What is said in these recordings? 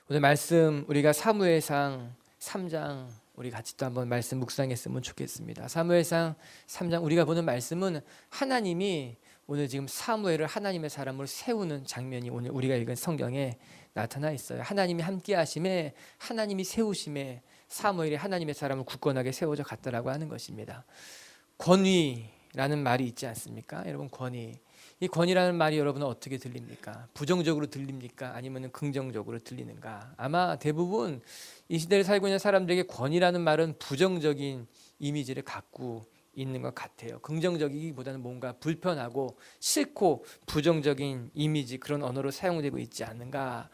오늘 말씀 우리가 사무엘상 3장 우리 같이 또 한번 말씀 묵상했으면 좋겠습니다. 사무엘상 3장 우리가 보는 말씀은 하나님이 오늘 지금 사무엘을 하나님의 사람으로 세우는 장면이 오늘 우리가 읽은 성경에 나타나 있어요. 하나님이 함께 하심에, 하나님이 세우심에 사무엘이 하나님의 사람을 굳건하게 세워져 갔다라고 하는 것입니다. 권위라는 말이 있지 않습니까? 여러분, 권위. 이 권위라는 말이 여러분은 어떻게 들립니까? 부정적으로 들립니까? 아니면 긍정적으로 들리는가? 아마 대부분 이 시대를 살고 있는 사람들에게 권위라는 말은 부정적인 이미지를 갖고 있는 것 같아요. 긍정적이기보다는 뭔가 불편하고 싫고 부정적인 이미지, 그런 언어로 사용되고 있지 않는가?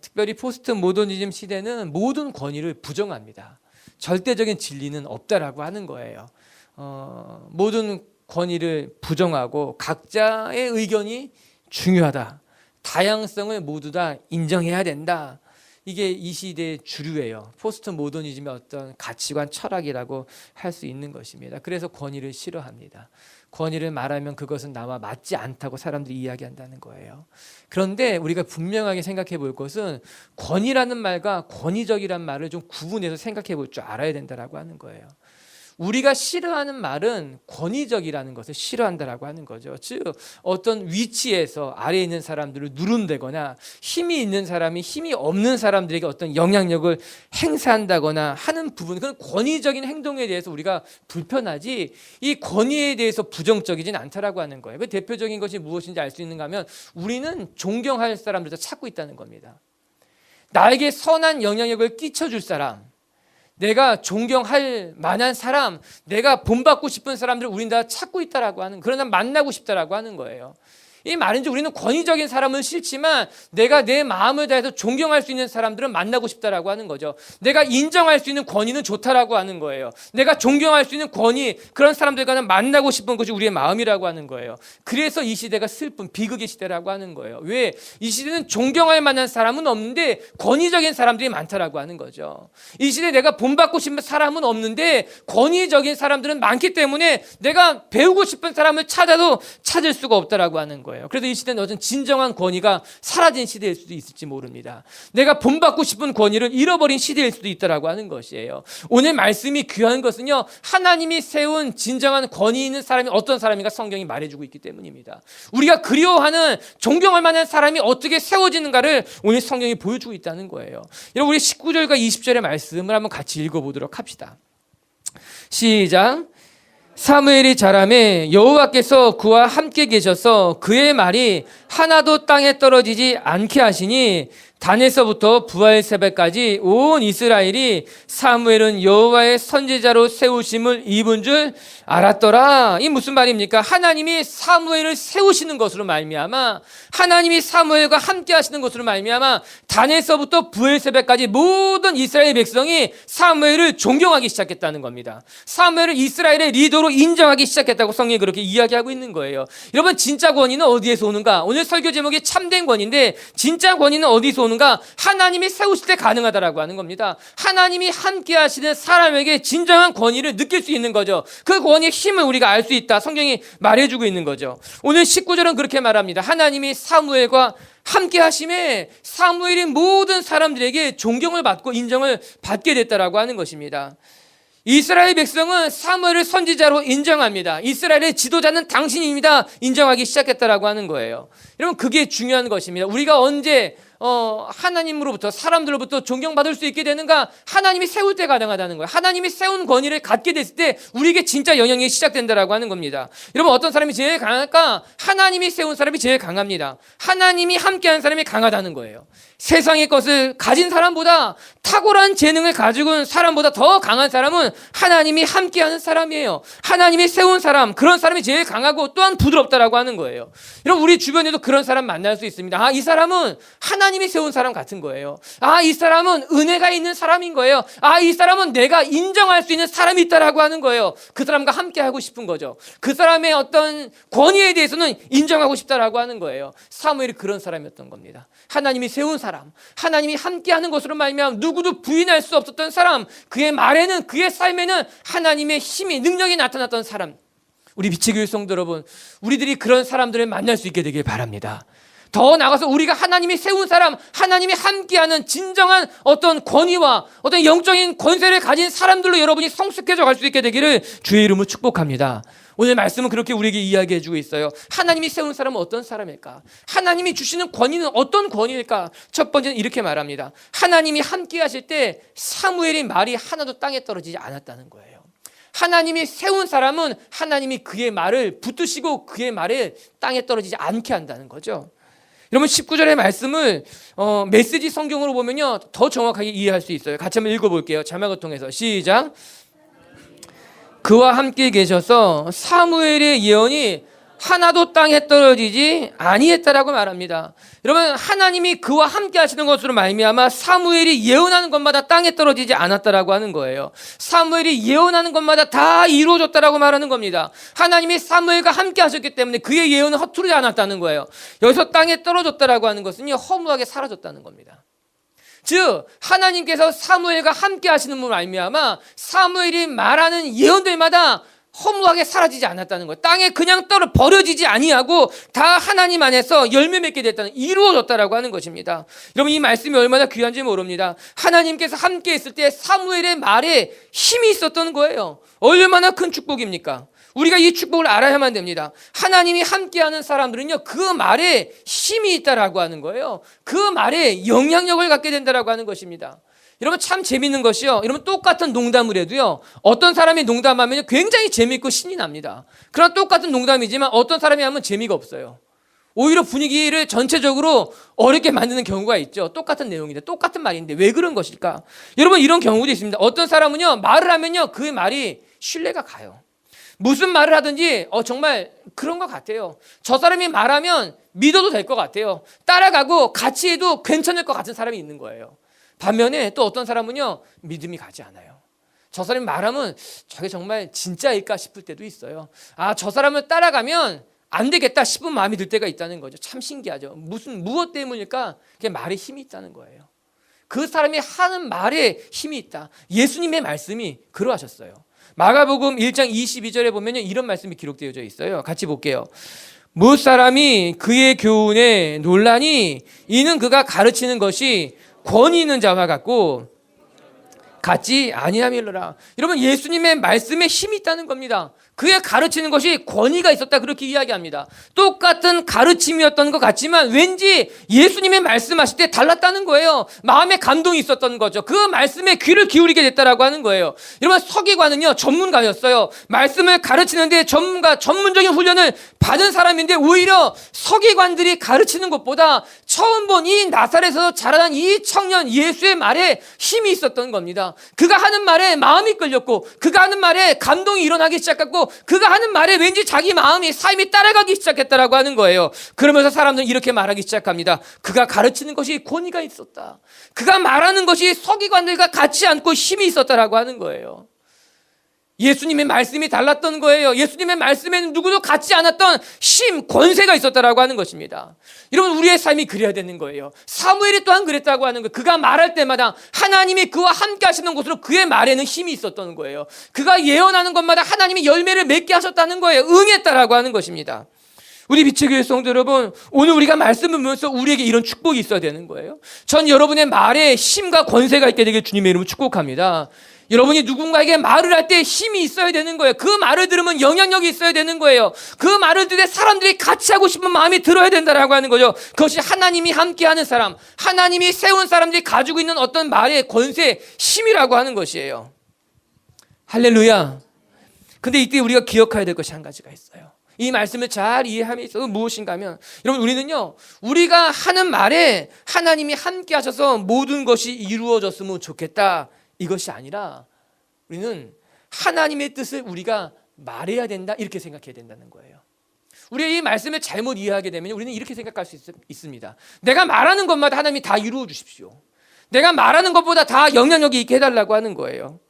특별히 포스트 모더니즘 시대는 모든 권위를 부정합니다. 절대적인 진리는 없다라고 하는 거예요. 모든 권위를 부정하고 각자의 의견이 중요하다. 다양성을 모두 다 인정해야 된다. 이게 이 시대의 주류예요. 포스트 모더니즘의 어떤 가치관, 철학이라고 할 수 있는 것입니다. 그래서 권위를 싫어합니다. 권위를 말하면 그것은 나와 맞지 않다고 사람들이 이야기한다는 거예요. 그런데 우리가 분명하게 생각해 볼 것은 권위라는 말과 권위적이란 말을 좀 구분해서 생각해 볼 줄 알아야 된다라고 하는 거예요. 우리가 싫어하는 말은 권위적이라는 것을 싫어한다라고 하는 거죠. 즉 어떤 위치에서 아래에 있는 사람들을 누른다거나 힘이 있는 사람이 힘이 없는 사람들에게 어떤 영향력을 행사한다거나 하는 부분, 그건 권위적인 행동에 대해서 우리가 불편하지 이 권위에 대해서 부정적이진 않다라고 하는 거예요. 그 대표적인 것이 무엇인지 알 수 있는가 하면 우리는 존경할 사람들을 찾고 있다는 겁니다. 나에게 선한 영향력을 끼쳐줄 사람, 내가 존경할 만한 사람, 내가 본받고 싶은 사람들을 우린 다 찾고 있다라고 하는, 그러나 만나고 싶다라고 하는 거예요. 이 말인지 우리는 권위적인 사람은 싫지만 내가 내 마음을 다해서 존경할 수 있는 사람들은 만나고 싶다라고 하는 거죠. 내가 인정할 수 있는 권위는 좋다라고 하는 거예요. 내가 존경할 수 있는 권위, 그런 사람들과는 만나고 싶은 것이 우리의 마음이라고 하는 거예요. 그래서 이 시대가 슬픈 비극의 시대라고 하는 거예요. 왜? 이 시대는 존경할 만한 사람은 없는데 권위적인 사람들이 많다라고 하는 거죠. 이 시대에 내가 본받고 싶은 사람은 없는데 권위적인 사람들은 많기 때문에 내가 배우고 싶은 사람을 찾아도 찾을 수가 없다라고 하는 거예요. 그래서 이 시대는 어떤 진정한 권위가 사라진 시대일 수도 있을지 모릅니다. 내가 본받고 싶은 권위를 잃어버린 시대일 수도 있다라고 하는 것이에요. 오늘 말씀이 귀한 것은요, 하나님이 세운 진정한 권위 있는 사람이 어떤 사람인가 성경이 말해주고 있기 때문입니다. 우리가 그리워하는 존경할 만한 사람이 어떻게 세워지는가를 오늘 성경이 보여주고 있다는 거예요. 여러분, 우리 19절과 20절의 말씀을 한번 같이 읽어보도록 합시다. 시작. 사무엘이 자라매 여호와께서 그와 함께 계셔서 그의 말이 하나도 땅에 떨어지지 않게 하시니 단에서부터 부엘세바까지 온 이스라엘이 사무엘은 여호와의 선지자로 세우심을 입은 줄 알았더라. 이 무슨 말입니까? 하나님이 사무엘을 세우시는 것으로 말미암아, 하나님이 사무엘과 함께 하시는 것으로 말미암아 단에서부터 부엘세바까지 모든 이스라엘 백성이 사무엘을 존경하기 시작했다는 겁니다. 사무엘을 이스라엘의 리더로 인정하기 시작했다고 성경이 그렇게 이야기하고 있는 거예요. 여러분, 진짜 권위는 어디에서 오는가? 오늘 설교 제목이 참된 권위인데 진짜 권위는 어디서 오는가? 하나님이 세우실 때 가능하다라고 하는 겁니다. 하나님이 함께 하시는 사람에게 진정한 권위를 느낄 수 있는 거죠. 그 권위의 힘을 우리가 알 수 있다. 성경이 말해주고 있는 거죠. 오늘 19절은 그렇게 말합니다. 하나님이 사무엘과 함께 하심에 사무엘이 모든 사람들에게 존경을 받고 인정을 받게 됐다라고 하는 것입니다. 이스라엘 백성은 사무엘을 선지자로 인정합니다. 이스라엘의 지도자는 당신입니다. 인정하기 시작했다라고 하는 거예요. 여러분, 그게 중요한 것입니다. 우리가 언제 하나님으로부터, 사람들로부터 존경받을 수 있게 되는가? 하나님이 세울 때 가능하다는 거예요. 하나님이 세운 권위를 갖게 됐을 때 우리에게 진짜 영향이 시작된다라고 하는 겁니다. 여러분, 어떤 사람이 제일 강할까? 하나님이 세운 사람이 제일 강합니다. 하나님이 함께한 사람이 강하다는 거예요. 세상의 것을 가진 사람보다, 탁월한 재능을 가지고 있는 사람보다 더 강한 사람은 하나님이 함께하는 사람이에요. 하나님이 세운 사람, 그런 사람이 제일 강하고 또한 부드럽다라고 하는 거예요. 여러분, 우리 주변에도 그런 사람 만날 수 있습니다. 이 사람은 하나님 하나님이 세운 사람 같은 거예요. 아, 이 사람은 은혜가 있는 사람인 거예요. 아, 이 사람은 내가 인정할 수 있는 사람이 있다라고 하는 거예요. 그 사람과 함께 하고 싶은 거죠. 그 사람의 어떤 권위에 대해서는 인정하고 싶다라고 하는 거예요. 사무엘이 그런 사람이었던 겁니다. 하나님이 세운 사람, 하나님이 함께하는 것으로 말미암아 누구도 부인할 수 없었던 사람, 그의 말에는, 그의 삶에는 하나님의 힘이, 능력이 나타났던 사람. 우리 비치교회 성도 여러분, 우리들이 그런 사람들을 만날 수 있게 되길 바랍니다. 더 나아가서 우리가 하나님이 세운 사람, 하나님이 함께하는 진정한 어떤 권위와 어떤 영적인 권세를 가진 사람들로 여러분이 성숙해져 갈 수 있게 되기를 주의 이름으로 축복합니다. 오늘 말씀은 그렇게 우리에게 이야기해 주고 있어요. 하나님이 세운 사람은 어떤 사람일까? 하나님이 주시는 권위는 어떤 권위일까? 첫 번째는 이렇게 말합니다. 하나님이 함께 하실 때 사무엘의 말이 하나도 땅에 떨어지지 않았다는 거예요. 하나님이 세운 사람은 하나님이 그의 말을 붙드시고 그의 말을 땅에 떨어지지 않게 한다는 거죠. 여러분 19절의 말씀을 메시지 성경으로 보면요 더 정확하게 이해할 수 있어요. 같이 한번 읽어볼게요. 자막을 통해서 시작. 그와 함께 계셔서 사무엘의 예언이 하나도 땅에 떨어지지 아니했다라고 말합니다. 여러분 하나님이 그와 함께 하시는 것으로 말미암아 사무엘이 예언하는 것마다 땅에 떨어지지 않았다라고 하는 거예요. 사무엘이 예언하는 것마다 다 이루어졌다라고 말하는 겁니다. 하나님이 사무엘과 함께 하셨기 때문에 그의 예언은 허투루지 않았다는 거예요. 여기서 땅에 떨어졌다라고 하는 것은요 허무하게 사라졌다는 겁니다. 즉 하나님께서 사무엘과 함께 하시는 분을 말미암아 사무엘이 말하는 예언들마다 허무하게 사라지지 않았다는 거예요. 땅에 그냥 버려지지 아니하고 다 하나님 안에서 열매 맺게 됐다는, 이루어졌다라고 하는 것입니다. 여러분 이 말씀이 얼마나 귀한지 모릅니다. 하나님께서 함께 있을 때 사무엘의 말에 힘이 있었던 거예요. 얼마나 큰 축복입니까? 우리가 이 축복을 알아야만 됩니다. 하나님이 함께하는 사람들은요 그 말에 힘이 있다라고 하는 거예요. 그 말에 영향력을 갖게 된다라고 하는 것입니다. 여러분 참 재밌는 것이요, 여러분 똑같은 농담을 해도요 어떤 사람이 농담하면 굉장히 재밌고 신이 납니다. 그러나 똑같은 농담이지만 어떤 사람이 하면 재미가 없어요. 오히려 분위기를 전체적으로 어렵게 만드는 경우가 있죠. 똑같은 내용인데 똑같은 말인데 왜 그런 것일까? 여러분 이런 경우도 있습니다. 어떤 사람은요 말을 하면요 그 말이 신뢰가 가요. 무슨 말을 하든지 정말 그런 것 같아요. 저 사람이 말하면 믿어도 될 것 같아요. 따라가고 같이 해도 괜찮을 것 같은 사람이 있는 거예요. 반면에 또 어떤 사람은요 믿음이 가지 않아요. 저 사람이 말하면 저게 정말 진짜일까 싶을 때도 있어요. 아, 저 사람을 따라가면 안 되겠다 싶은 마음이 들 때가 있다는 거죠. 참 신기하죠. 무엇 때문일까? 그게 말에 힘이 있다는 거예요. 그 사람이 하는 말에 힘이 있다. 예수님의 말씀이 그러하셨어요. 마가복음 1장 22절에 보면 이런 말씀이 기록되어져 있어요. 같이 볼게요. 무엇 사람이 그의 교훈에 논라니 이는 그가 가르치는 것이 권위 있는 자와 같지 아니함이로라. 여러분 예수님의 말씀에 힘이 있다는 겁니다. 그의 가르치는 것이 권위가 있었다 그렇게 이야기합니다. 똑같은 가르침이었던 것 같지만 왠지 예수님의 말씀하실 때 달랐다는 거예요. 마음에 감동이 있었던 거죠. 그 말씀에 귀를 기울이게 됐다라고 하는 거예요. 여러분 서기관은요 전문가였어요. 말씀을 가르치는데 전문적인 훈련을 받은 사람인데 오히려 서기관들이 가르치는 것보다 처음 본 이 나사렛에서 자라난 이 청년 예수의 말에 힘이 있었던 겁니다. 그가 하는 말에 마음이 끌렸고 그가 하는 말에 감동이 일어나기 시작했고 그가 하는 말에 왠지 자기 마음이 삶이 따라가기 시작했다라고 하는 거예요. 그러면서 사람들은 이렇게 말하기 시작합니다. 그가 가르치는 것이 권위가 있었다. 그가 말하는 것이 서기관들과 같지 않고 힘이 있었다라고 하는 거예요. 예수님의 말씀이 달랐던 거예요. 예수님의 말씀에는 누구도 갖지 않았던 힘, 권세가 있었다라고 하는 것입니다. 여러분 우리의 삶이 그래야 되는 거예요. 사무엘이 또한 그랬다고 하는 거예요. 그가 말할 때마다 하나님이 그와 함께 하시는 곳으로 그의 말에는 힘이 있었던 거예요. 그가 예언하는 것마다 하나님이 열매를 맺게 하셨다는 거예요. 응했다라고 하는 것입니다. 우리 비치교회 성도 여러분, 오늘 우리가 말씀을 보면서 우리에게 이런 축복이 있어야 되는 거예요. 전 여러분의 말에 힘과 권세가 있게 되길 주님의 이름으로 축복합니다. 여러분이 누군가에게 말을 할 때 힘이 있어야 되는 거예요. 그 말을 들으면 영향력이 있어야 되는 거예요. 그 말을 들을 때 사람들이 같이 하고 싶은 마음이 들어야 된다라고 하는 거죠. 그것이 하나님이 함께하는 사람, 하나님이 세운 사람들이 가지고 있는 어떤 말의 권세, 힘이라고 하는 것이에요. 할렐루야. 근데 이때 우리가 기억해야 될 것이 한 가지가 있어요. 이 말씀을 잘 이해함에 있어서 무엇인가 하면, 여러분 우리는요 우리가 하는 말에 하나님이 함께 하셔서 모든 것이 이루어졌으면 좋겠다, 이것이 아니라 우리는 하나님의 뜻을 우리가 말해야 된다, 이렇게 생각해야 된다는 거예요. 우리가 이 말씀을 잘못 이해하게 되면 우리는 이렇게 생각할 수 있습니다. 내가 말하는 것마다 하나님이 다 이루어 주십시오. 내가 말하는 것보다 다 영향력이 있게 해달라고 하는 거예요.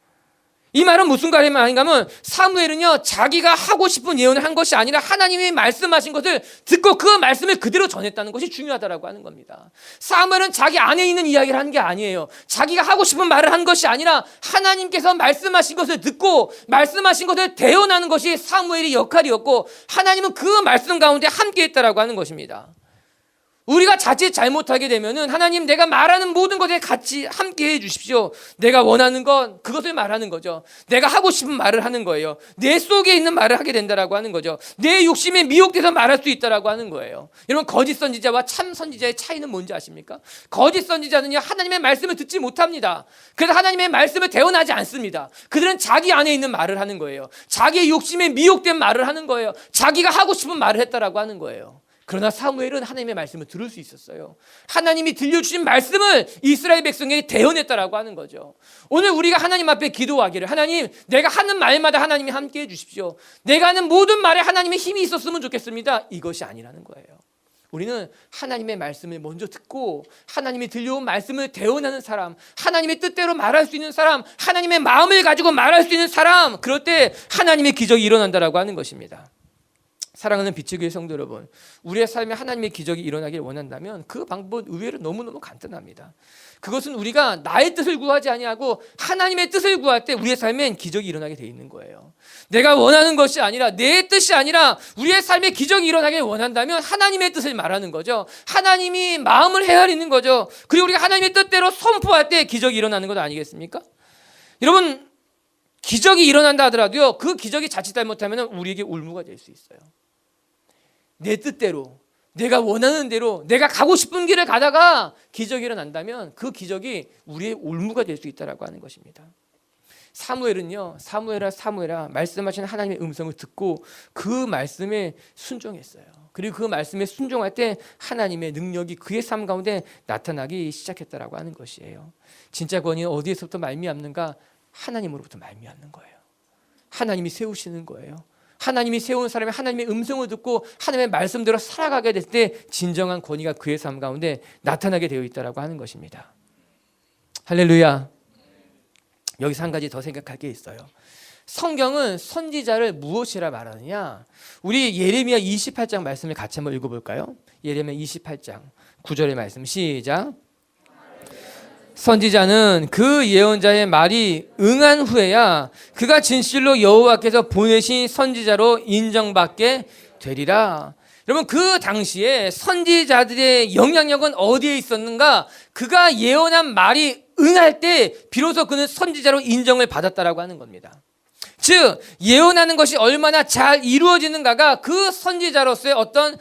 이 말은 무슨 말인가 하면 사무엘은요, 자기가 하고 싶은 예언을 한 것이 아니라 하나님이 말씀하신 것을 듣고 그 말씀을 그대로 전했다는 것이 중요하다라고 하는 겁니다. 사무엘은 자기 안에 있는 이야기를 한 게 아니에요. 자기가 하고 싶은 말을 한 것이 아니라 하나님께서 말씀하신 것을 듣고 말씀하신 것을 대언하는 것이 사무엘의 역할이었고, 하나님은 그 말씀 가운데 함께 있다라고 하는 것입니다. 우리가 자칫 잘못하게 되면은 하나님, 내가 말하는 모든 것에 같이 함께 해 주십시오. 내가 원하는 건 그것을 말하는 거죠. 내가 하고 싶은 말을 하는 거예요. 내 속에 있는 말을 하게 된다라고 하는 거죠. 내 욕심에 미혹돼서 말할 수 있다라고 하는 거예요. 여러분, 거짓 선지자와 참 선지자의 차이는 뭔지 아십니까? 거짓 선지자는요, 하나님의 말씀을 듣지 못합니다. 그래서 하나님의 말씀을 대언하지 않습니다. 그들은 자기 안에 있는 말을 하는 거예요. 자기의 욕심에 미혹된 말을 하는 거예요. 자기가 하고 싶은 말을 했다라고 하는 거예요. 그러나 사무엘은 하나님의 말씀을 들을 수 있었어요. 하나님이 들려주신 말씀을 이스라엘 백성에게 대언했다라고 하는 거죠. 오늘 우리가 하나님 앞에 기도하기를, 하나님, 내가 하는 말마다 하나님이 함께 해 주십시오. 내가 하는 모든 말에 하나님의 힘이 있었으면 좋겠습니다. 이것이 아니라는 거예요. 우리는 하나님의 말씀을 먼저 듣고 하나님이 들려온 말씀을 대언하는 사람, 하나님의 뜻대로 말할 수 있는 사람, 하나님의 마음을 가지고 말할 수 있는 사람, 그럴 때 하나님의 기적이 일어난다라고 하는 것입니다. 사랑하는 빛의 교회 성도 여러분, 우리의 삶에 하나님의 기적이 일어나길 원한다면 그 방법은 의외로 너무너무 간단합니다. 그것은 우리가 나의 뜻을 구하지 아니하고 하나님의 뜻을 구할 때 우리의 삶엔 기적이 일어나게 돼 있는 거예요. 내가 원하는 것이 아니라, 내 뜻이 아니라 우리의 삶에 기적이 일어나길 원한다면 하나님의 뜻을 말하는 거죠. 하나님이 마음을 헤아리는 거죠. 그리고 우리가 하나님의 뜻대로 선포할 때 기적이 일어나는 것 아니겠습니까? 여러분, 기적이 일어난다 하더라도요, 그 기적이 자칫 잘못하면 우리에게 올무가 될 수 있어요. 내 뜻대로, 내가 원하는 대로, 내가 가고 싶은 길을 가다가 기적이 일어난다면 그 기적이 우리의 올무가 될 수 있다고 하는 것입니다. 사무엘은요, 사무엘아 말씀하신 하나님의 음성을 듣고 그 말씀에 순종했어요. 그리고 그 말씀에 순종할 때 하나님의 능력이 그의 삶 가운데 나타나기 시작했다라고 하는 것이에요. 진짜 권위는 어디에서부터 말미암는가? 하나님으로부터 말미암는 거예요. 하나님이 세우시는 거예요. 하나님이 세운 사람이 하나님의 음성을 듣고 하나님의 말씀대로 살아가게 될 때 진정한 권위가 그의 삶 가운데 나타나게 되어 있다고 하는 것입니다. 할렐루야. 여기서 한 가지 더 생각할 게 있어요. 성경은 선지자를 무엇이라 말하느냐? 우리 예레미야 28장 말씀을 같이 한번 읽어볼까요? 예레미야 28장 9절의 말씀, 시작. 선지자는 그 예언자의 말이 응한 후에야 그가 진실로 여호와께서 보내신 선지자로 인정받게 되리라. 여러분, 그 당시에 선지자들의 영향력은 어디에 있었는가? 그가 예언한 말이 응할 때 비로소 그는 선지자로 인정을 받았다라고 하는 겁니다. 즉, 예언하는 것이 얼마나 잘 이루어지는가가 그 선지자로서의 어떤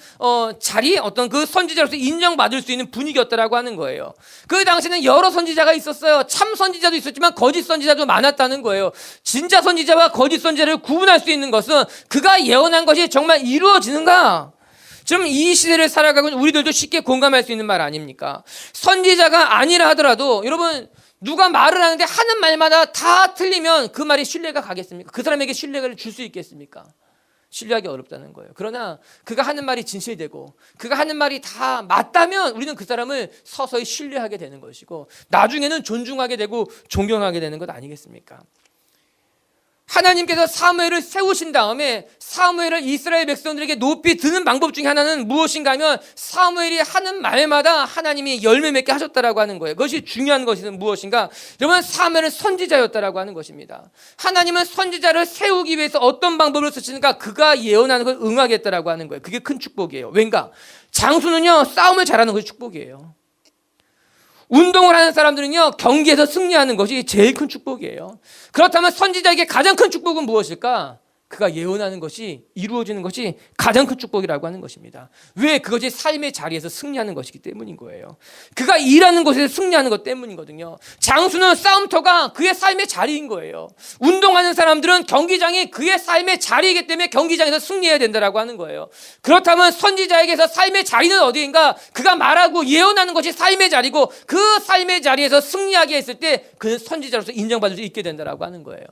자리, 어떤 그 선지자로서 인정받을 수 있는 분위기였다라고 하는 거예요. 그 당시에는 여러 선지자가 있었어요. 참 선지자도 있었지만 거짓 선지자도 많았다는 거예요. 진짜 선지자와 거짓 선지자를 구분할 수 있는 것은 그가 예언한 것이 정말 이루어지는가? 지금 이 시대를 살아가고 있는 우리들도 쉽게 공감할 수 있는 말 아닙니까? 선지자가 아니라 하더라도 여러분, 누가 말을 하는데 하는 말마다 다 틀리면 그 말이 신뢰가 가겠습니까? 그 사람에게 신뢰를 줄 수 있겠습니까? 신뢰하기 어렵다는 거예요. 그러나 그가 하는 말이 진실되고 그가 하는 말이 다 맞다면 우리는 그 사람을 서서히 신뢰하게 되는 것이고 나중에는 존중하게 되고 존경하게 되는 것 아니겠습니까? 하나님께서 사무엘을 세우신 다음에 사무엘을 이스라엘 백성들에게 높이 드는 방법 중에 하나는 무엇인가 하면 사무엘이 하는 말마다 하나님이 열매 맺게 하셨다라고 하는 거예요. 그것이 중요한 것은 무엇인가? 여러분, 사무엘은 선지자였다라고 하는 것입니다. 하나님은 선지자를 세우기 위해서 어떤 방법을 쓰시는가? 그가 예언하는 걸 응하겠다라고 하는 거예요. 그게 큰 축복이에요. 왠가? 장수는요, 싸움을 잘하는 것이 축복이에요. 운동을 하는 사람들은요, 경기에서 승리하는 것이 제일 큰 축복이에요. 그렇다면 선지자에게 가장 큰 축복은 무엇일까? 그가 예언하는 것이 이루어지는 것이 가장 큰 축복이라고 하는 것입니다. 왜? 그것이 삶의 자리에서 승리하는 것이기 때문인 거예요. 그가 일하는 곳에서 승리하는 것 때문이거든요. 장수는 싸움터가 그의 삶의 자리인 거예요. 운동하는 사람들은 경기장이 그의 삶의 자리이기 때문에 경기장에서 승리해야 된다라고 하는 거예요. 그렇다면 선지자에게서 삶의 자리는 어디인가? 그가 말하고 예언하는 것이 삶의 자리고 그 삶의 자리에서 승리하게 했을 때 그는 선지자로서 인정받을 수 있게 된다라고 하는 거예요.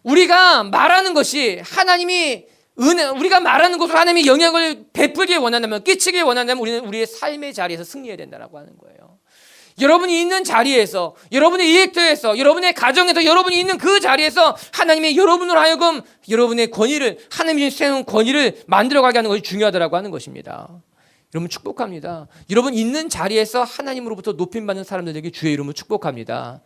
우리가 말하는 것이 하나님이 우리가 말하는 것으로 하나님의 영향을 베풀길 원한다면, 끼치길 원한다면 우리는 우리의 삶의 자리에서 승리해야 된다고 하는 거예요. 여러분이 있는 자리에서, 여러분의 일터에서, 여러분의 가정에서, 여러분이 있는 그 자리에서 하나님의 여러분으로 하여금 여러분의 권위를, 하나님이 세운 권위를 만들어가게 하는 것이 중요하다고 하는 것입니다. 여러분 축복합니다. 여러분 있는 자리에서 하나님으로부터 높임받는 사람들에게 주의 이름으로 축복합니다.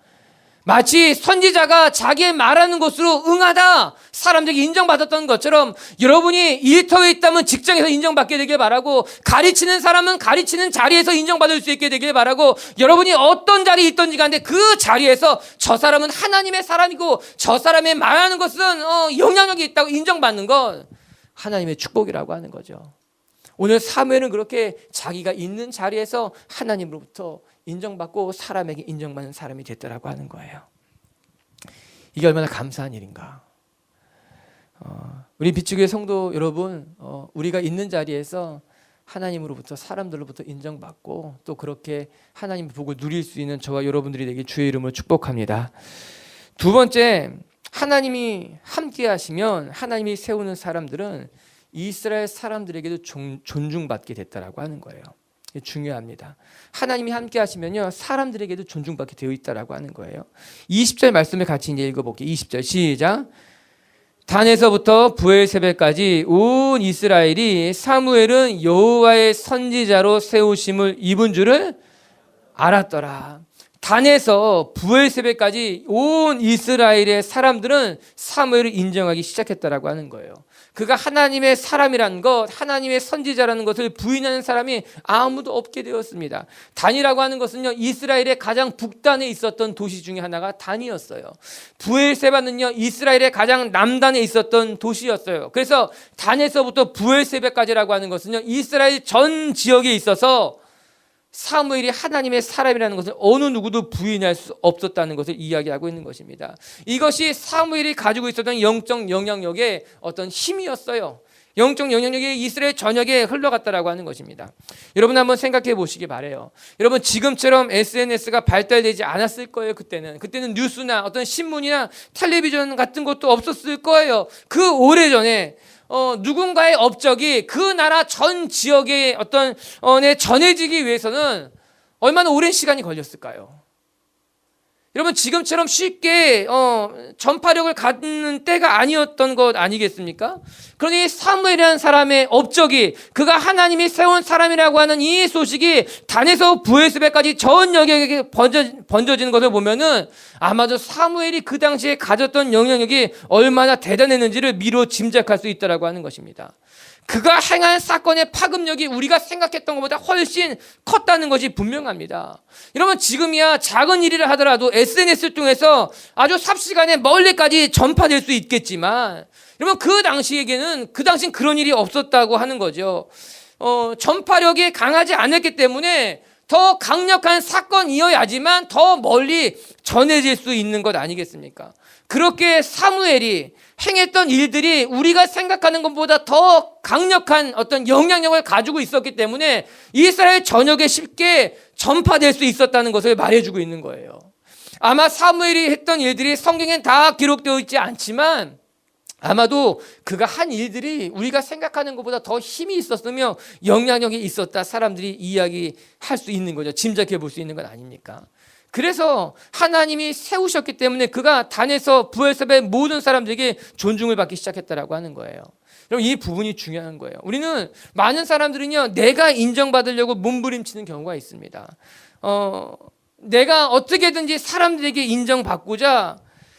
마치 선지자가 자기의 말하는 것으로 응하다 사람들에게 인정받았던 것처럼 여러분이 일터에 있다면 직장에서 인정받게 되길 바라고, 가르치는 사람은 가르치는 자리에서 인정받을 수 있게 되길 바라고, 여러분이 어떤 자리에 있던지 간에 그 자리에서 저 사람은 하나님의 사람이고 저 사람의 말하는 것은 영향력이 있다고 인정받는 건 하나님의 축복이라고 하는 거죠. 오늘 사무엘은 그렇게 자기가 있는 자리에서 하나님으로부터 인정받고 사람에게 인정받는 사람이 됐다라고 하는 거예요. 이게 얼마나 감사한 일인가. 우리 빛주교의 성도 여러분, 우리가 있는 자리에서 하나님으로부터, 사람들로부터 인정받고 또 그렇게 하나님의 복을 누릴 수 있는 저와 여러분들이 되길 주의 이름으로 축복합니다. 두 번째, 하나님이 함께 하시면 하나님이 세우는 사람들은 이스라엘 사람들에게도 존중받게 됐다라고 하는 거예요. 중요합니다. 하나님이 함께 하시면요, 사람들에게도 존중받게 되어 있다라고 하는 거예요. 20절 말씀을 같이 이제 읽어볼게요. 20절 시작. 단에서부터 브엘세벨까지 온 이스라엘이 사무엘은 여호와의 선지자로 세우심을 입은 줄을 알았더라. 단에서 브엘세벨까지 온 이스라엘의 사람들은 사무엘을 인정하기 시작했다라고 하는 거예요. 그가 하나님의 사람이라는 것, 하나님의 선지자라는 것을 부인하는 사람이 아무도 없게 되었습니다. 단이라고 하는 것은요, 이스라엘의 가장 북단에 있었던 도시 중에 하나가 단이었어요. 브엘세바는요, 이스라엘의 가장 남단에 있었던 도시였어요. 그래서 단에서부터 브엘세바까지라고 하는 것은요, 이스라엘 전 지역에 있어서 사무엘이 하나님의 사람이라는 것을 어느 누구도 부인할 수 없었다는 것을 이야기하고 있는 것입니다. 이것이 사무엘이 가지고 있었던 영적 영향력의 어떤 힘이었어요. 영적 영향력이 이스라엘 전역에 흘러갔다라고 하는 것입니다. 여러분 한번 생각해 보시기 바래요. 여러분 지금처럼 SNS가 발달되지 않았을 거예요. 그때는 뉴스나 어떤 신문이나 텔레비전 같은 것도 없었을 거예요. 그 오래전에 누군가의 업적이 그 나라 전 지역에 어떤 전해지기 위해서는 얼마나 오랜 시간이 걸렸을까요? 여러분 지금처럼 쉽게 전파력을 갖는 때가 아니었던 것 아니겠습니까? 그러니 사무엘이라는 사람의 업적이, 그가 하나님이 세운 사람이라고 하는 이 소식이 단에서 브엘세바까지 전 여객에게 번져지는 것을 보면은 아마도 사무엘이 그 당시에 가졌던 영향력이 얼마나 대단했는지를 미로 짐작할 수 있다라고 하는 것입니다. 그가 행한 사건의 파급력이 우리가 생각했던 것보다 훨씬 컸다는 것이 분명합니다. 여러분 지금이야 작은 일이라 하더라도 SNS를 통해서 아주 삽시간에 멀리까지 전파될 수 있겠지만, 여러분 그 당시에는 그런 일이 없었다고 하는 거죠. 전파력이 강하지 않았기 때문에 더 강력한 사건이어야지만 더 멀리 전해질 수 있는 것 아니겠습니까? 그렇게 사무엘이 행했던 일들이 우리가 생각하는 것보다 더 강력한 어떤 영향력을 가지고 있었기 때문에 이스라엘 전역에 쉽게 전파될 수 있었다는 것을 말해주고 있는 거예요. 아마 사무엘이 했던 일들이 성경엔 다 기록되어 있지 않지만 아마도 그가 한 일들이 우리가 생각하는 것보다 더 힘이 있었으며 영향력이 있었다, 사람들이 이야기할 수 있는 거죠. 짐작해 볼 수 있는 건 아닙니까? 그래서 하나님이 세우셨기 때문에 그가 단에서 브엘세바의 모든 사람들에게 존중을 받기 시작했다라고 하는 거예요. 여러분 이 부분이 중요한 거예요. 우리는 많은 사람들은요, 내가 인정받으려고 몸부림치는 경우가 있습니다. 내가 어떻게든지 사람들에게 인정받고자,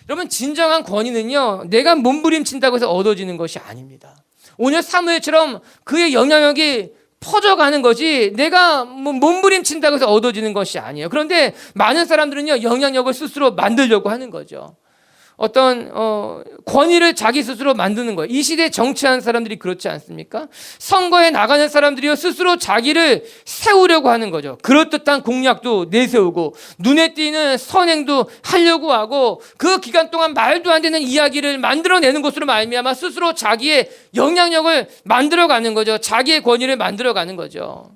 여러분 진정한 권위는요, 내가 몸부림친다고 해서 얻어지는 것이 아닙니다. 오늘 사무엘처럼 그의 영향력이 퍼져가는 것이 내가 몸부림친다고 해서 얻어지는 것이 아니에요. 그런데 많은 사람들은요, 영향력을 스스로 만들려고 하는 거죠. 어떤 권위를 자기 스스로 만드는 거예요. 이 시대에 정치하는 사람들이 그렇지 않습니까? 선거에 나가는 사람들이요, 스스로 자기를 세우려고 하는 거죠. 그럴듯한 공약도 내세우고 눈에 띄는 선행도 하려고 하고 그 기간 동안 말도 안 되는 이야기를 만들어내는 것으로 말미암아 스스로 자기의 영향력을 만들어가는 거죠. 자기의 권위를 만들어가는 거죠.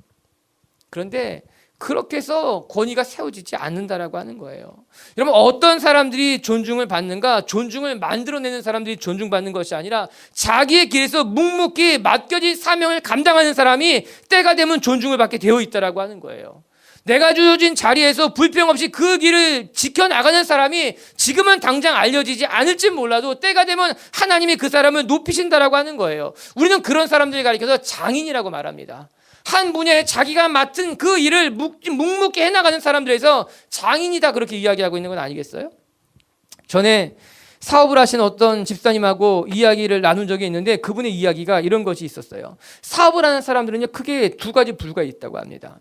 그런데 그렇게 해서 권위가 세워지지 않는다라고 하는 거예요. 여러분, 어떤 사람들이 존중을 받는가? 존중을 만들어내는 사람들이 존중받는 것이 아니라 자기의 길에서 묵묵히 맡겨진 사명을 감당하는 사람이 때가 되면 존중을 받게 되어 있다라고 하는 거예요. 내가 주어진 자리에서 불평 없이 그 길을 지켜나가는 사람이 지금은 당장 알려지지 않을지 몰라도 때가 되면 하나님이 그 사람을 높이신다라고 하는 거예요. 우리는 그런 사람들을 가리켜서 장인이라고 말합니다. 한 분야에 자기가 맡은 그 일을 묵묵히 해나가는 사람들에서 장인이다, 그렇게 이야기하고 있는 건 아니겠어요? 전에 사업을 하신 어떤 집사님하고 이야기를 나눈 적이 있는데 그분의 이야기가 이런 것이 있었어요. 사업을 하는 사람들은요, 크게 두 가지 부류가 있다고 합니다.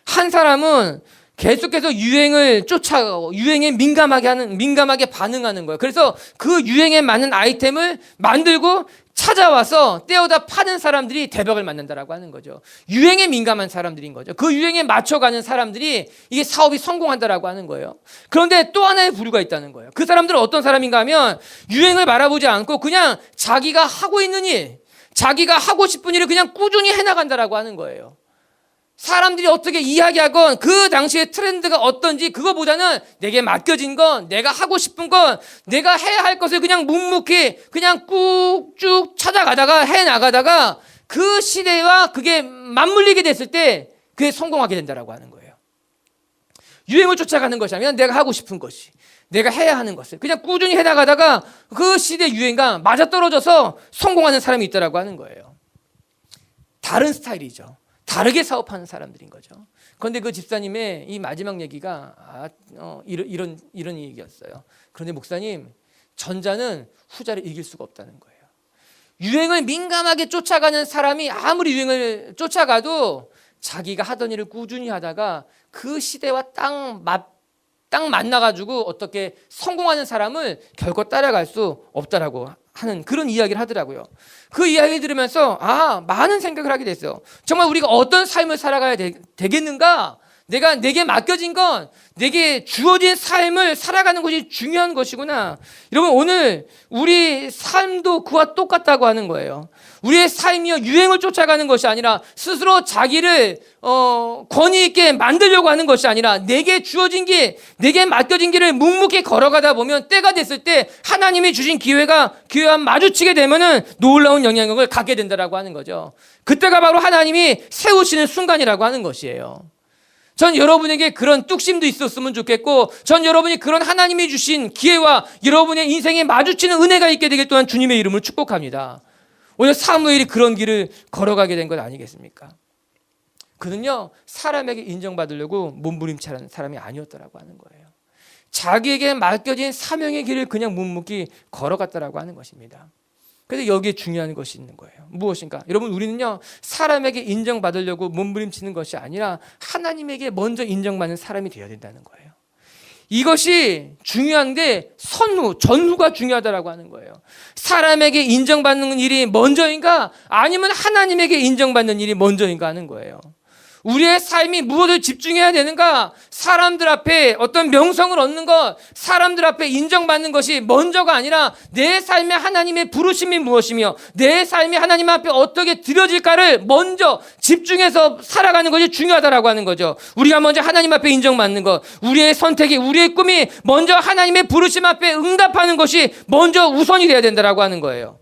한 사람은 계속해서 유행을 쫓아가고 유행에 민감하게 반응하는 거예요. 그래서 그 유행에 맞는 아이템을 만들고 찾아와서 떼어다 파는 사람들이 대박을 만든다라고 하는 거죠. 유행에 민감한 사람들인 거죠. 그 유행에 맞춰가는 사람들이 이게 사업이 성공한다라고 하는 거예요. 그런데 또 하나의 부류가 있다는 거예요. 그 사람들은 어떤 사람인가 하면 유행을 바라보지 않고 그냥 자기가 하고 있는 일, 자기가 하고 싶은 일을 그냥 꾸준히 해나간다라고 하는 거예요. 사람들이 어떻게 이야기하건 그 당시의 트렌드가 어떤지 그거보다는 내게 맡겨진 건, 내가 하고 싶은 건, 내가 해야 할 것을 그냥 묵묵히 그냥 꾹쭉 찾아가다가 해나가다가 그 시대와 그게 맞물리게 됐을 때 그게 성공하게 된다라고 하는 거예요. 유행을 쫓아가는 것이 아니라 내가 하고 싶은 것이, 내가 해야 하는 것을 그냥 꾸준히 해나가다가 그 시대 유행과 맞아떨어져서 성공하는 사람이 있다라고 하는 거예요. 다른 스타일이죠. 다르게 사업하는 사람들인 거죠. 그런데 그 집사님의 이 마지막 얘기가 이런 얘기였어요. 그런데 목사님, 전자는 후자를 이길 수가 없다는 거예요. 유행을 민감하게 쫓아가는 사람이 아무리 유행을 쫓아가도 자기가 하던 일을 꾸준히 하다가 그 시대와 딱 만나가지고 어떻게 성공하는 사람을 결코 따라갈 수 없다라고 하는 그런 이야기를 하더라고요. 그 이야기 들으면서 많은 생각을 하게 됐어요. 정말 우리가 어떤 삶을 살아가야 되겠는가? 내게 맡겨진 건, 내게 주어진 삶을 살아가는 것이 중요한 것이구나. 여러분, 오늘 우리 삶도 그와 똑같다고 하는 거예요. 우리의 삶이요, 유행을 쫓아가는 것이 아니라 스스로 자기를 권위 있게 만들려고 하는 것이 아니라 내게 주어진 길, 내게 맡겨진 길을 묵묵히 걸어가다 보면 때가 됐을 때 하나님이 주신 기회와 마주치게 되면은 놀라운 영향력을 갖게 된다라고 하는 거죠. 그때가 바로 하나님이 세우시는 순간이라고 하는 것이에요. 전 여러분에게 그런 뚝심도 있었으면 좋겠고, 전 여러분이 그런 하나님이 주신 기회와 여러분의 인생에 마주치는 은혜가 있게 되길 또한 주님의 이름을 축복합니다. 오늘 사무엘이 그런 길을 걸어가게 된 것 아니겠습니까? 그는요, 사람에게 인정받으려고 몸부림치는 사람이 아니었다라고 하는 거예요. 자기에게 맡겨진 사명의 길을 그냥 묵묵히 걸어갔다라고 하는 것입니다. 그래서 여기에 중요한 것이 있는 거예요. 무엇인가? 여러분, 우리는요, 사람에게 인정받으려고 몸부림치는 것이 아니라 하나님에게 먼저 인정받는 사람이 되어야 된다는 거예요. 이것이 중요한데 전후가 중요하다라고 하는 거예요. 사람에게 인정받는 일이 먼저인가 아니면 하나님에게 인정받는 일이 먼저인가 하는 거예요. 우리의 삶이 무엇을 집중해야 되는가? 사람들 앞에 어떤 명성을 얻는 것, 사람들 앞에 인정받는 것이 먼저가 아니라 내 삶에 하나님의 부르심이 무엇이며 내 삶이 하나님 앞에 어떻게 드려질까를 먼저 집중해서 살아가는 것이 중요하다라고 하는 거죠. 우리가 먼저 하나님 앞에 인정받는 것, 우리의 선택이, 우리의 꿈이 먼저 하나님의 부르심 앞에 응답하는 것이 먼저 우선이 돼야 된다라고 하는 거예요.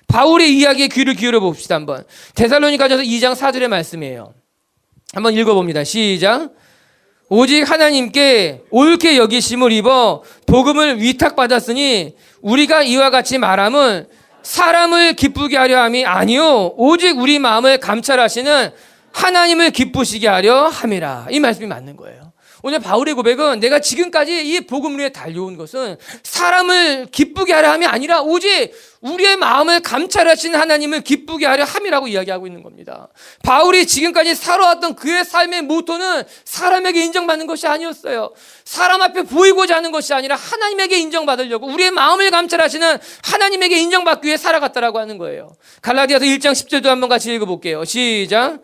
바울의 이야기에 귀를 기울여 봅시다. 한번 데살로니가전서 2장 4절의 말씀이에요. 한번 읽어봅니다. 시작. 오직 하나님께 옳게 여기심을 입어 복음을 위탁받았으니 우리가 이와 같이 말함은 사람을 기쁘게 하려 함이 아니요 오직 우리 마음을 감찰하시는 하나님을 기쁘시게 하려 함이라. 이 말씀이 맞는 거예요. 오늘 바울의 고백은 내가 지금까지 이 복음 위에 달려온 것은 사람을 기쁘게 하려 함이 아니라 오직 우리의 마음을 감찰하시는 하나님을 기쁘게 하려 함이라고 이야기하고 있는 겁니다. 바울이 지금까지 살아왔던 그의 삶의 모토는 사람에게 인정받는 것이 아니었어요. 사람 앞에 보이고자 하는 것이 아니라 하나님에게 인정받으려고 우리의 마음을 감찰하시는 하나님에게 인정받기 위해 살아갔다라고 하는 거예요. 갈라디아서 1장 10절도 한번 같이 읽어볼게요. 시작.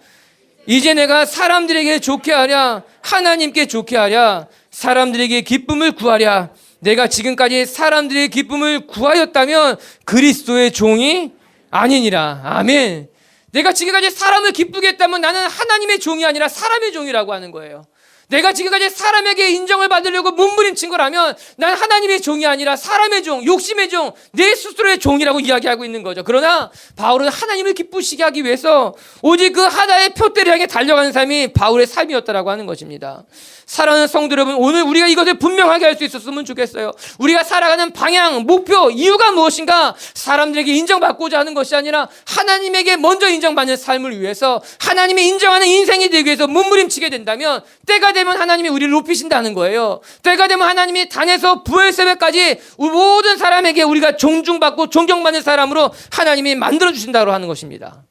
이제 내가 사람들에게 좋게 하랴 하나님께 좋게 하랴 사람들에게 기쁨을 구하랴. 내가 지금까지 사람들의 기쁨을 구하였다면 그리스도의 종이 아니니라. 아멘. 내가 지금까지 사람을 기쁘게 했다면 나는 하나님의 종이 아니라 사람의 종이라고 하는 거예요. 내가 지금까지 사람에게 인정을 받으려고 몸부림친 거라면 난 하나님의 종이 아니라 사람의 종, 욕심의 종, 내 스스로의 종이라고 이야기하고 있는 거죠. 그러나 바울은 하나님을 기쁘시게 하기 위해서 오직 그 하나의 표대를 향해 달려가는 삶이 바울의 삶이었다라고 하는 것입니다. 사랑하는 성도 여러분, 오늘 우리가 이것을 분명하게 할 수 있었으면 좋겠어요. 우리가 살아가는 방향, 목표, 이유가 무엇인가? 사람들에게 인정받고자 하는 것이 아니라 하나님에게 먼저 인정받는 삶을 위해서, 하나님이 인정하는 인생이 되기 위해서 몸부림치게 된다면 때가 되면 하나님이 우리를 높이신다는 거예요. 때가 되면 하나님이 단에서 부엘세바까지 모든 사람에게 우리가 존중받고 존경받는 사람으로 하나님이 만들어주신다고 하는 것입니다.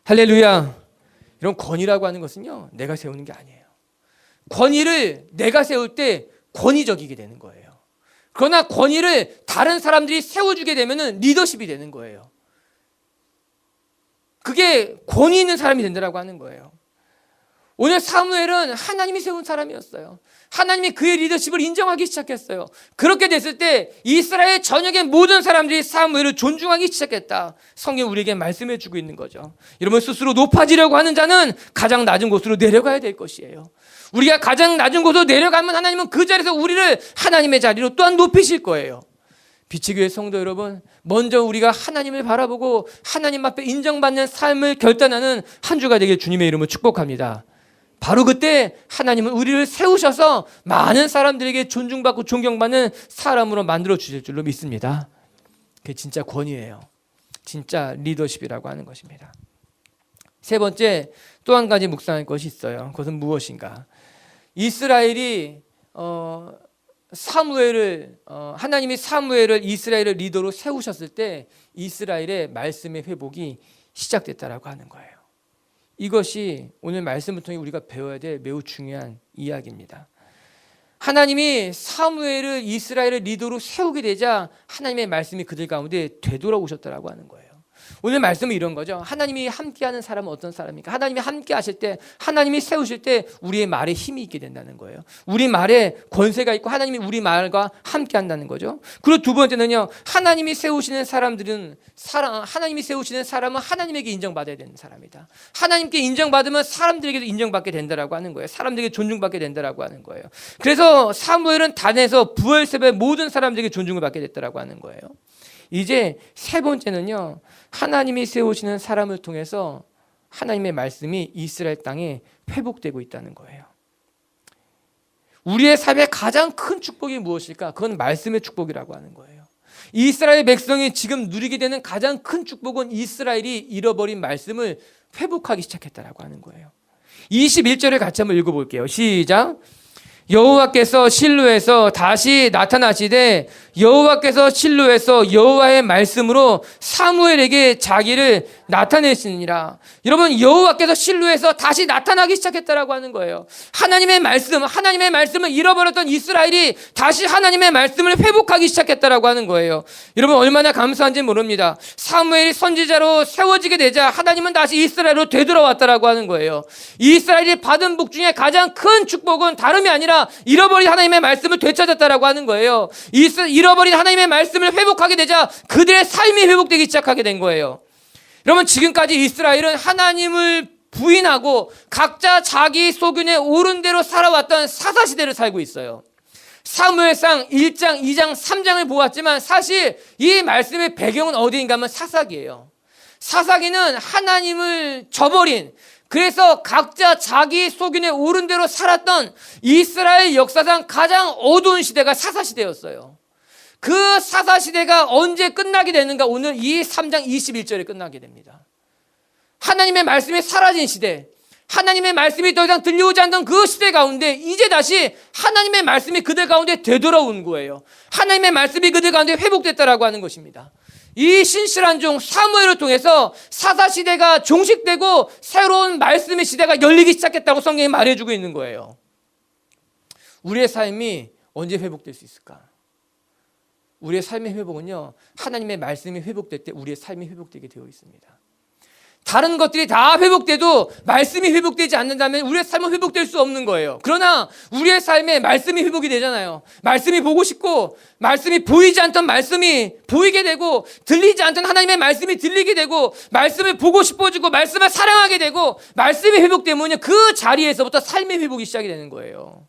할렐루야. 이런 권위라고 하는 것은요, 내가 세우는 게 아니에요. 권위를 내가 세울 때 권위적이게 되는 거예요. 그러나 권위를 다른 사람들이 세워주게 되면 리더십이 되는 거예요. 그게 권위 있는 사람이 된다고 하는 거예요. 오늘 사무엘은 하나님이 세운 사람이었어요. 하나님이 그의 리더십을 인정하기 시작했어요. 그렇게 됐을 때 이스라엘 전역의 모든 사람들이 사무엘을 존중하기 시작했다. 성경 우리에게 말씀해 주고 있는 거죠. 여러분, 스스로 높아지려고 하는 자는 가장 낮은 곳으로 내려가야 될 것이에요. 우리가 가장 낮은 곳으로 내려가면 하나님은 그 자리에서 우리를 하나님의 자리로 또한 높이실 거예요. 빛의 교회 성도 여러분, 먼저 우리가 하나님을 바라보고 하나님 앞에 인정받는 삶을 결단하는 한 주가 되길 주님의 이름으로 축복합니다. 바로 그때 하나님은 우리를 세우셔서 많은 사람들에게 존중받고 존경받는 사람으로 만들어 주실 줄로 믿습니다. 그게 진짜 권위예요. 진짜 리더십이라고 하는 것입니다. 세 번째, 또 한 가지 묵상할 것이 있어요. 그것은 무엇인가? 이스라엘이 하나님이 사무엘을 이스라엘의 리더로 세우셨을 때 이스라엘의 말씀의 회복이 시작됐다라고 하는 거예요. 이것이 오늘 말씀을 통해 우리가 배워야 될 매우 중요한 이야기입니다. 하나님이 사무엘을 이스라엘의 리더로 세우게 되자 하나님의 말씀이 그들 가운데 되돌아오셨다라고 하는 거예요. 오늘 말씀은 이런 거죠. 하나님이 함께하는 사람은 어떤 사람입니까? 하나님이 함께하실 때, 하나님이 세우실 때 우리의 말에 힘이 있게 된다는 거예요. 우리 말에 권세가 있고 하나님이 우리 말과 함께한다는 거죠. 그리고 두 번째는요, 하나님이 세우시는 사람은 하나님에게 인정받아야 되는 사람이다. 하나님께 인정받으면 사람들에게도 인정받게 된다라고 하는 거예요. 사람들에게 존중받게 된다라고 하는 거예요. 그래서 사무엘은 단에서 부엘세바의 모든 사람들에게 존중을 받게 됐다라고 하는 거예요. 이제 세 번째는요, 하나님이 세우시는 사람을 통해서 하나님의 말씀이 이스라엘 땅에 회복되고 있다는 거예요. 우리의 삶의 가장 큰 축복이 무엇일까? 그건 말씀의 축복이라고 하는 거예요. 이스라엘 백성이 지금 누리게 되는 가장 큰 축복은 이스라엘이 잃어버린 말씀을 회복하기 시작했다라고 하는 거예요. 21절을 같이 한번 읽어볼게요. 시작. 여호와께서 실로에서 다시 나타나시되 여호와께서 실로에서 여호와의 말씀으로 사무엘에게 자기를 나타내시니라. 여러분, 여호와께서 실로에서 다시 나타나기 시작했다라고 하는 거예요. 하나님의 말씀을 잃어버렸던 이스라엘이 다시 하나님의 말씀을 회복하기 시작했다라고 하는 거예요. 여러분, 얼마나 감사한지 모릅니다. 사무엘이 선지자로 세워지게 되자 하나님은 다시 이스라엘로 되돌아왔다라고 하는 거예요. 이스라엘이 받은 복 중에 가장 큰 축복은 다름이 아니라 잃어버린 하나님의 말씀을 되찾았다라고 하는 거예요. 잃어버린 하나님의 말씀을 회복하게 되자 그들의 삶이 회복되기 시작하게 된 거예요. 여러분, 지금까지 이스라엘은 하나님을 부인하고 각자 자기 소견에 옳은 대로 살아왔던 사사시대를 살고 있어요. 사무엘상 1장, 2장, 3장을 보았지만 사실 이 말씀의 배경은 어디인가 하면 사사기예요. 사사기는 하나님을 저버린, 그래서 각자 자기 소견에 옳은 대로 살았던 이스라엘 역사상 가장 어두운 시대가 사사시대였어요. 그 사사시대가 언제 끝나게 되는가? 오늘 이 3장 21절에 끝나게 됩니다. 하나님의 말씀이 사라진 시대, 하나님의 말씀이 더 이상 들려오지 않던 그 시대 가운데 이제 다시 하나님의 말씀이 그들 가운데 되돌아온 거예요. 하나님의 말씀이 그들 가운데 회복됐다라고 하는 것입니다. 이 신실한 종 사무엘을 통해서 사사시대가 종식되고 새로운 말씀의 시대가 열리기 시작했다고 성경이 말해주고 있는 거예요. 우리의 삶이 언제 회복될 수 있을까? 우리의 삶의 회복은요, 하나님의 말씀이 회복될 때 우리의 삶이 회복되게 되어 있습니다. 다른 것들이 다 회복돼도 말씀이 회복되지 않는다면 우리의 삶은 회복될 수 없는 거예요. 그러나 우리의 삶에 말씀이 회복이 되잖아요. 말씀이 보고 싶고, 말씀이 보이지 않던 말씀이 보이게 되고, 들리지 않던 하나님의 말씀이 들리게 되고, 말씀을 보고 싶어지고, 말씀을 사랑하게 되고, 말씀이 회복되면 그 자리에서부터 삶의 회복이 시작이 되는 거예요.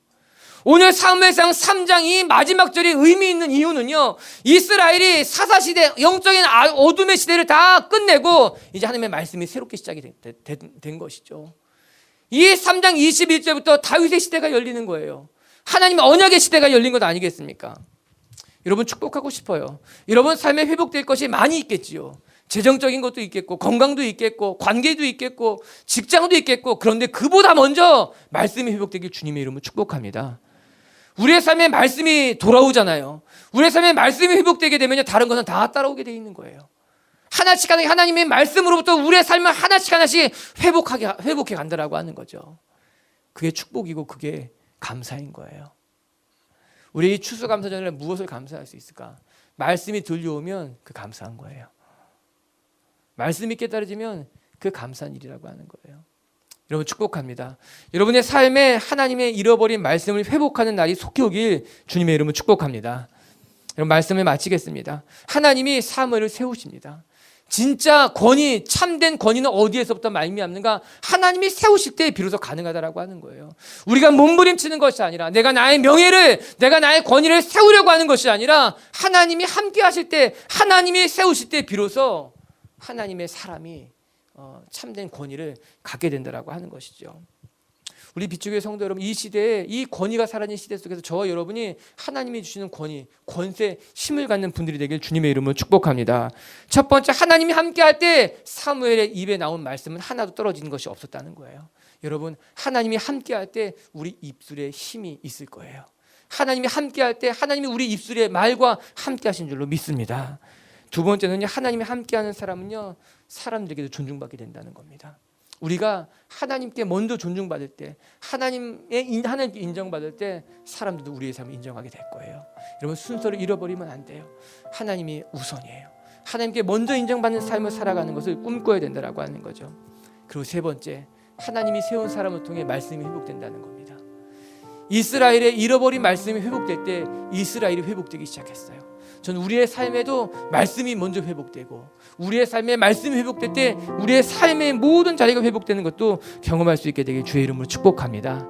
오늘 사무엘상 3장이 마지막 절이 의미 있는 이유는요, 이스라엘이 사사시대, 영적인 어둠의 시대를 다 끝내고 이제 하나님의 말씀이 새롭게 시작이 된 것이죠. 이 3장 21절부터 다윗의 시대가 열리는 거예요. 하나님의 언약의 시대가 열린 것 아니겠습니까? 여러분, 축복하고 싶어요. 여러분 삶에 회복될 것이 많이 있겠지요. 재정적인 것도 있겠고, 건강도 있겠고, 관계도 있겠고, 직장도 있겠고, 그런데 그보다 먼저 말씀이 회복되길 주님의 이름으로 축복합니다. 우리의 삶에 말씀이 돌아오잖아요. 우리의 삶에 말씀이 회복되게 되면 다른 것은 다 따라오게 돼 있는 거예요. 하나씩 하나님의 말씀으로부터 우리의 삶을 하나씩 회복해 간다라고 하는 거죠. 그게 축복이고 그게 감사인 거예요. 우리 이 추수감사절에 무엇을 감사할 수 있을까? 말씀이 들려오면 그 감사한 거예요. 말씀이 깨달아지면 그 감사한 일이라고 하는 거예요. 여러분, 축복합니다. 여러분의 삶에 하나님의 잃어버린 말씀을 회복하는 날이 속히 오길 주님의 이름으로 축복합니다. 여러분, 말씀을 마치겠습니다. 하나님이 사무엘을 세우십니다. 진짜 권위, 참된 권위는 어디에서부터 말미암는가? 하나님이 세우실 때 비로소 가능하다라고 하는 거예요. 우리가 몸부림치는 것이 아니라, 내가 나의 명예를, 내가 나의 권위를 세우려고 하는 것이 아니라, 하나님이 함께 하실 때, 하나님이 세우실 때 비로소 하나님의 사람이 참된 권위를 갖게 된다라고 하는 것이죠. 우리 빛주교회 성도 여러분, 이 시대에, 이 권위가 사라진 시대 속에서 저와 여러분이 하나님이 주시는 권위, 권세, 힘을 갖는 분들이 되길 주님의 이름으로 축복합니다. 첫 번째, 하나님이 함께할 때 사무엘의 입에 나온 말씀은 하나도 떨어지는 것이 없었다는 거예요. 여러분, 하나님이 함께할 때 우리 입술에 힘이 있을 거예요. 하나님이 함께할 때 하나님이 우리 입술에 말과 함께하신 줄로 믿습니다. 두 번째는요, 하나님이 함께하는 사람은요, 사람들에게도 존중받게 된다는 겁니다. 우리가 하나님께 먼저 존중받을 때, 하나님께 인정받을 때 사람들도 우리의 삶을 인정하게 될 거예요. 여러분, 순서를 잃어버리면 안 돼요. 하나님이 우선이에요. 하나님께 먼저 인정받는 삶을 살아가는 것을 꿈꿔야 된다라고 하는 거죠. 그리고 세 번째, 하나님이 세운 사람을 통해 말씀이 회복된다는 겁니다. 이스라엘의 잃어버린 말씀이 회복될 때 이스라엘이 회복되기 시작했어요. 전 우리의 삶에도 말씀이 먼저 회복되고, 우리의 삶에 말씀이 회복될 때 우리의 삶의 모든 자리가 회복되는 것도 경험할 수 있게 되길 주의 이름으로 축복합니다.